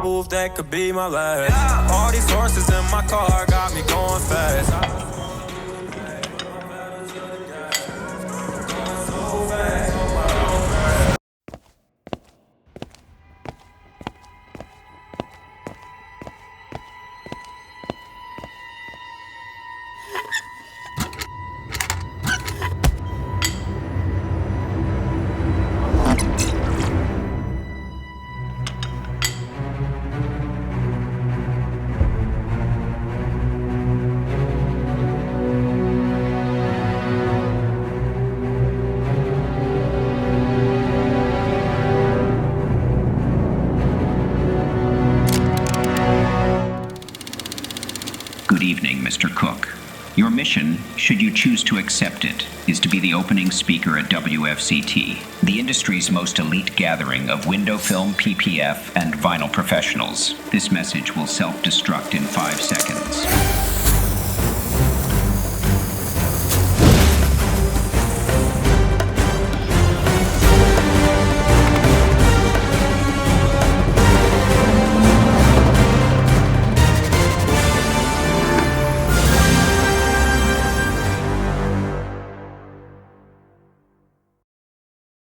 move, that could be my last. All these horses in my car got me going fast. Good evening, Mr. Cook. Your mission, should you choose to accept it, is to be the opening speaker at WFCT, the industry's most elite gathering of window film, PPF, and vinyl professionals. This message will self-destruct in 5 seconds.